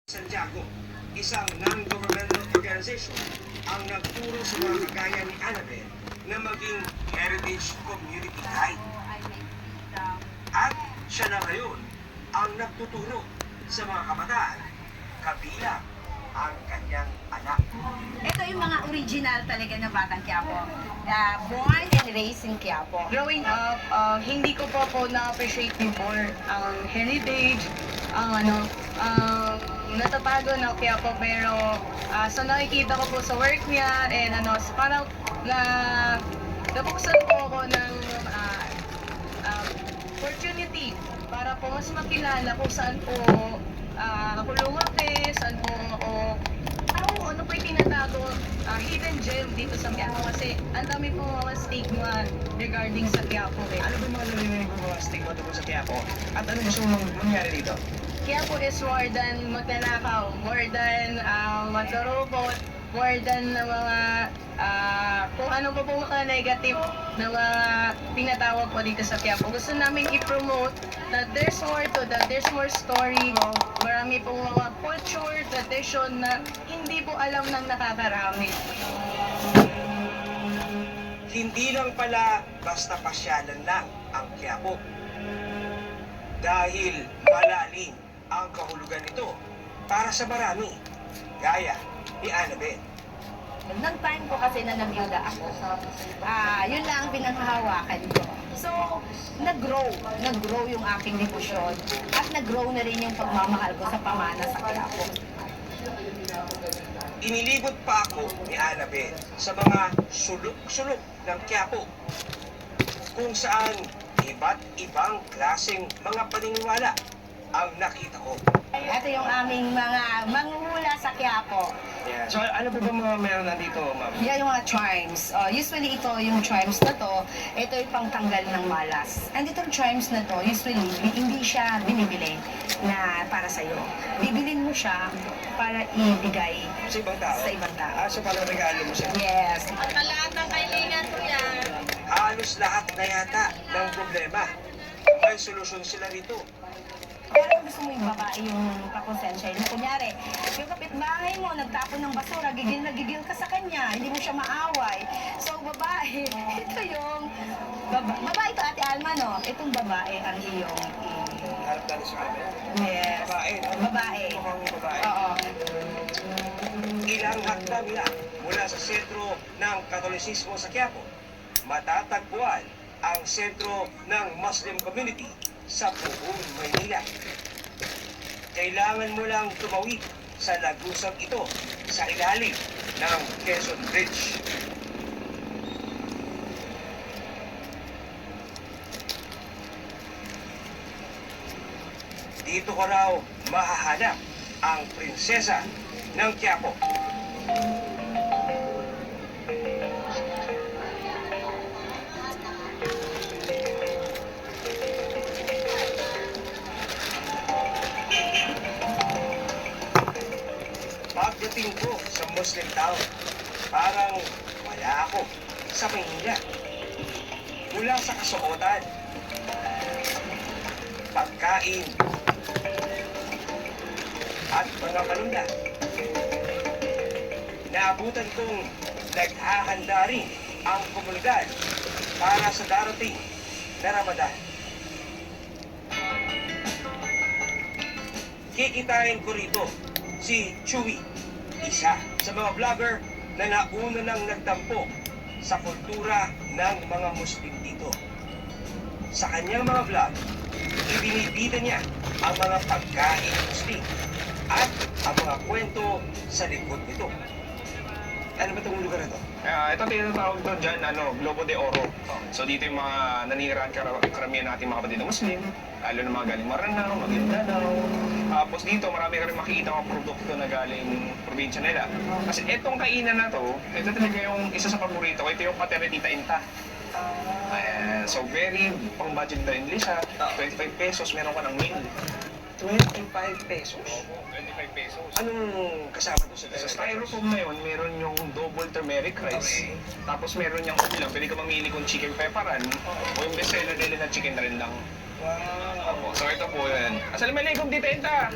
Santiago, isang non-governmental organization ang nagturo sa mga kagaya ni Annabel na maging heritage community guide. At siya na ngayon ang nagtuturo sa mga kabataan, kabilang ang kanyang anak. Ito yung mga original talaga na Batang Quiapo. Born and raised in Quiapo. Growing up, hindi ko po na-appreciate before ang heritage, ang natatago na Quiapo, pero sa nakikita ko po sa work niya, and parang nabuksan po ako ng opportunity para po mas makilala kung saan po ako lumaki, saan po ano po yung tinatago, hidden gem dito sa Quiapo, kasi ang dami po mga stigma regarding sa Quiapo. Ano ba yung mga narinig mo mga stigma tungkol sa Quiapo? At ano gusto mong mangyari dito? Quiapo is more than magnanakaw, more than magdarobot, more than na mga kung ano pa po mga negative na mga tinatawag po dito sa Quiapo. Gusto namin i-promote that there's more to that, there's more story. Marami pong mga culture, tradition na hindi po alam ng nakakarami. Hindi lang pala basta pasyalan lang ang Quiapo. Dahil malalim ang kahulugan nito para sa marami, gaya ni Annabel. Nung time ko kasi na nabiyuda ako, yun lang ang pinanghahawakan ko. So, nag-grow yung aking devotion at nag-grow na rin yung pagmamahal ko sa pamana sa Quiapo. Inilibot pa ako ni Annabel sa mga sulok-sulok ng Quiapo kung saan iba't ibang klaseng mga paniniwala ang nakita ko. Ito yung aming mga manghuhula sa Quiapo. Yeah. So ano po ba mga meron nandito, ma'am? Yan yung mga charms. Usually ito yung charms na to, ito yung pangtanggal ng malas. And itong charms na to, usually hindi siya binibili na para sa'yo. Bibilin mo siya para ibigay Sa ibang tao? sa ibang tao. So parang regalo mo siya. Yes. At lahat ng kailangan ko yan. Halos lahat na yata ng problema. May solusyon sila rito. Pero gusto mo yung babae yung pakonsensya. Yung kunyari, yung kapitbahay mo, nagtapon ng basura, gigil na gigil ka sa kanya, hindi mo siya maaway. So, babae, ito yung, babae ito, Ate Alma, no? Itong babae ang iyong, Harap tayo sa camera. yes. Babae, no? Babae. Mukhang babae. Oo. Ilang hakbang lang mula sa sentro ng Katolisismo sa Quiapo, matatagpuan ang sentro ng Muslim community sa buong Maynila. Kailangan mo lang tumawid sa lagusang ito sa ilalim ng Quezon Bridge. Dito ko raw mahahanap ang prinsesa ng Quiapo. Pagdating ko sa Muslim town, parang wala ako sa Maynila. Mula sa kasuotan, pagkain, at mga paninda. Naabutan kong naghahanda rin ang komunidad para sa darating na Ramadan. Kikitain ko rito si Chewy, isa sa mga vlogger na nauna nang nagtampo sa kultura ng mga Muslim dito. Sa kanyang mga vlog, ibinibida niya ang mga pagkain Muslim at ang mga kwento sa likod nito. Ano ba itong lugar na ito? Ito tinatawag doon dyan, Globo de Oro. So dito yung mga naninirahan karamihan natin mga kapatid na Muslim, lalo na mga galing Maranao, Maguindanao. Tapos dito marami ka rin makikita mga produkto na galing probinsya nila. Kasi itong kainan na to, ito talaga yung isa sa paborito ko. Ito yung Pateretita Inta. Ayan, so very pang budget friendly siya. 25 pesos, meron ka ng meal. 25 pesos? Opo, 25 pesos. Anong kasama doon Sa styrofoam na yun, meron yung double turmeric rice. Okay. Tapos meron yung ulam. Pwede ka mamili kung chicken pepperan o yung bestseller nila na chicken rin lang. Wow. Opo, so ito po yan. Asal may ligom dito, Enta!